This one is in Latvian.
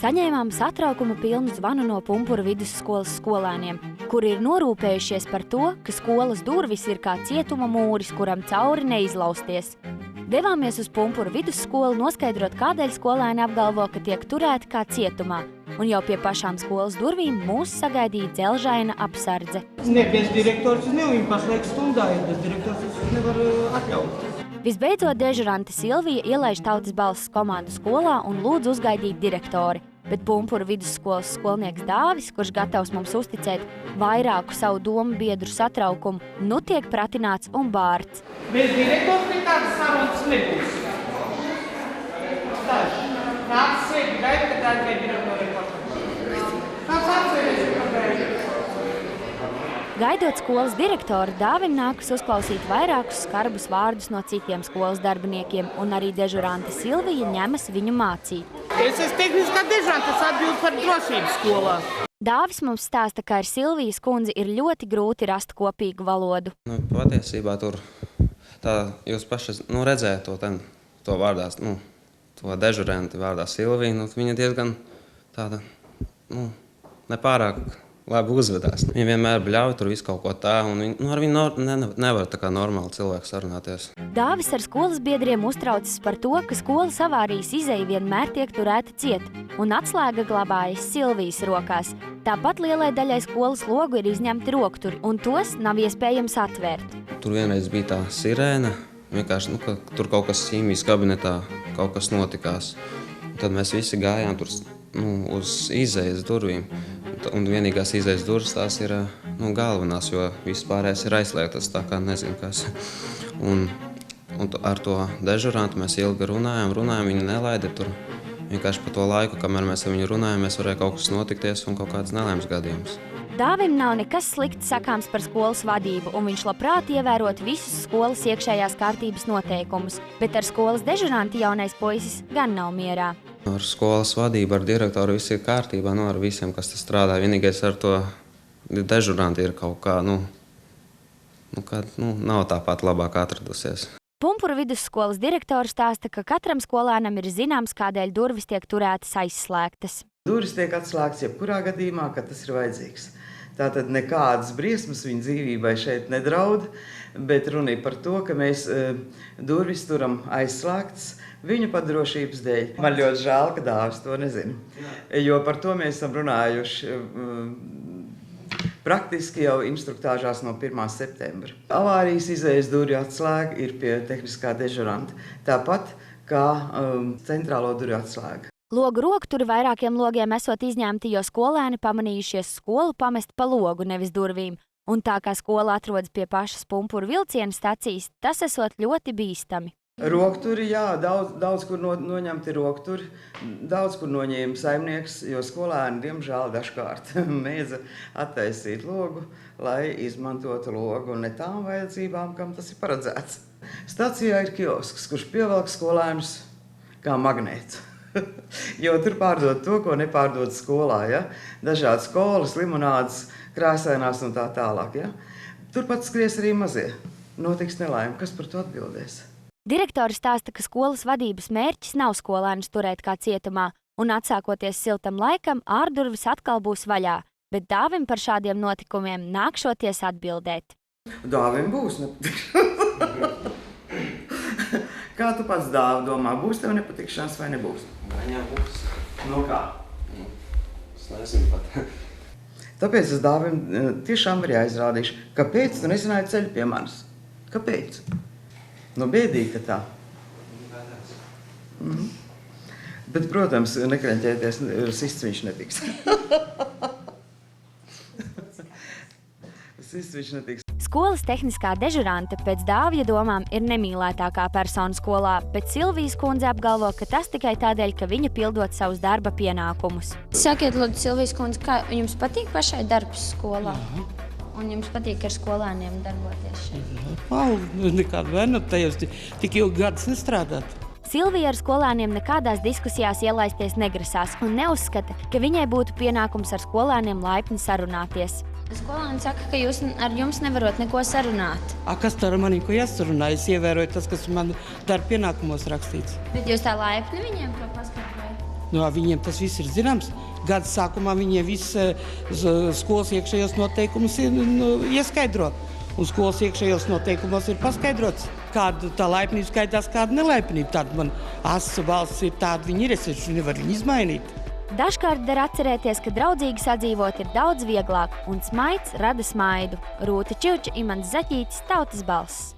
Saņēmām satraukumu pilnu zvanu no Pumpuru vidusskolas skolēniem, kuri ir norūpējušies par to, ka skolas durvis ir kā cietuma mūris, kuram cauri neizlausties. Devāmies uz Pumpuru vidusskolu noskaidrot, kādēļ skolēni apgalvo, ka tiek turēti kā cietumā, un jau pie pašām skolas durvīm mūs sagaidīja dzelžaina apsardze. Bez direktors viņa pašlaik stundā ir, bez direktors nevar atļaut. Visbeidzot, dežurante Silvija ielaiž Tautas balss komandu skolā un lūdz uzgaidīt direktori, bet Pumpuru vidusskolas skolnieks Dāvis, kurš gatavs mums uzticēt vairāku savu domu biedru satraukumu, nu tiek pratināts un bārts. Bez direktors nekādas sarunas nebūs. Daži. Nāc sveiki, gaida, ka tādi pie direktori pašai. Kāds atcerēs, ka gaida? Gaidot skolas direktoru, Dāvim nākas uzklausīt vairākus skarbus vārdus no citiem skolas darbiniekiem, un arī dežurante Silvija ņemas viņu mācīt. Es esmu tehniskā dežurante, es atbildu par drošību skolā. Dāvis mums stāsta, ka ar Silvijas kundzi ir ļoti grūti rast kopīgu valodu. Patiesībā tur tā jūs paši redzējāt to vārdā, to dežuranti vārdā Silvija, viņa diezgan tāda, nepārāk labi uzvedās. Viņa vienmēr bļauj tur visu kaut ko tā, un ar viņu nevar tā kā normāli cilvēki sarunāties. Dāvis ar skolas biedriem uztraucas par to, ka skolas avārijas izeja vienmēr tiek turēta ciet, un atslēga glabājas Silvijas rokās. Tāpat lielai daļai skolas logu ir izņemti rokturi, un tos nav iespējams atvērt. Tur vienreiz bija tā sirēna, vienkārši, ka tur kaut kas ķīmijas kabinetā, kaut kas notikās. Un tad mēs visi gājām tur uz izejas durvīm. Un vienīgās izejas durvis tās ir galvenās, jo viss pārējais ir aizslēgtas, tā kā nezinu kas. Un ar to dežurantu mēs ilgi runājām, viņu nelaida tur. Vienkārši pa to laiku, kamēr mēs ar viņu runājām, mēs varēja kaut kas notikties un kaut kāds nelēms gadījums. Dāvim nav nekas slikts sakāms par skolas vadību, un viņš labprāt ievērot visus skolas iekšējās kārtības noteikumus, bet ar skolas dežuranti jaunais puisis gan nav mierā. Ar skolas vadību, ar direktoru viss ir kārtībā, ar visiem, kas te strādā. Vienīgais ar to dežuranti ir kaut kā, nav tāpat labāk atradusies. Pumpuru vidusskolas direktors stāsta, ka katram skolēnam ir zināms, kādēļ durvis tiek turētas aizslēgtas. Durvis tiek atslēgtas jebkurā gadījumā, kad tas ir vajadzīgs. Tātad nekādas briesmas viņa dzīvībai šeit nedraud, bet runa ir par to, ka mēs durvis turam aizslēgtas viņu padrošības dēļ. Man ļoti žēl, ka Dāvis to nezina, jo par to mēs esam runājuši praktiski jau instruktāžās no 1. septembra. Avārijas izējas durvju atslēga ir pie tehniskā dežuranta, tāpat kā centrālo durvju atslēga. Logu rokturi vairākiem logiem esot izņemti, jo skolēni pamanījušies skolu pamest pa logu, nevis durvīm. Un tā kā skola atrodas pie pašas Pumpuru vilciena stacijas, tas esot ļoti bīstami. Rokturi, jā, daudz kur noņemti rokturi, daudz kur noņēma saimnieks, jo skolēni, diemžēl, dažkārt mēdza attaisīt logu, lai izmantotu logu un ne tām vajadzībām, kam tas ir paredzēts. Stacijā ir kiosks, kurš pievelk skolēnus kā magnēts. Jo tur pārdod to, ko nepārdod skolā, ja? Dažādas kolas, limonādes, krāsainās un tā tālāk, ja? Turpat skries arī mazie. Notiks nelaime, kas par to atbildēs? Direktori stāsta, ka skolas vadības mērķis nav skolēnus turēt kā cietumā, un atsākoties siltam laikam, ārdurvis atkal būs vaļā, bet Dāvim par šādiem notikumiem nākšoties atbildēt. Dāvim būs nepatikšanas. Kā tu pats, Dāvi, domā, būs tev nepatikšanas vai nebūs? Jā, būs. No kā? Es nezinu pat. Tāpēc es Dāvim tiešām arī aizrādīšu, kāpēc tu nezināji ceļu pie manis? Kāpēc? Bēdīgi, ka tā. Bet, protams, nekreņķēties, sists viņš netiks. Sists viņš netiks. Skolas tehniskā dežurante pēc Dāvja domām ir nemīlētākā persona skolā, bet Silvijas kundze apgalvo, ka tas tikai tādēļ, ka viņa pildot savus darba pienākumus. Sakiet, lūdzu, Silvijas kundze, kā jums patīk pašai darbs skolā? Un jums patīk ar skolēniem darboties šeit? Nekādu vainu, tajos tik ilgi gadus nestrādāt. Silvija ar skolēniem nekādās diskusijās ielaisties negrasās un neuzskata, ka viņai būtu pienākums ar skolēniem laipni sarunāties. Skolēni saka, ka ar jums nevarot neko sarunāt. Kas tur ar manī ko jāsarunā? Es ievēroju tas, kas man darba pienākumos rakstīts. Bet jūs tā laipni viņiem to paskaidrojat? No, viņiem tas viss ir zināms. Gada sākumā viņiem viss skolas iekšējos noteikumus ieskaidro. Un skolas iekšējos noteikumos ir paskaidrots, kāda tā laipnība skaitās, kāda nelaipnība. Tāda man asu valsts ir tāda, viņi ir, es nevaru viņu izmainīt. Dažkārt der atcerēties, ka draudzīgi sadzīvot ir daudz vieglāk, un smaids rada smaidu. Rūta Čivča, Imants Zaķītis, Tautas balss.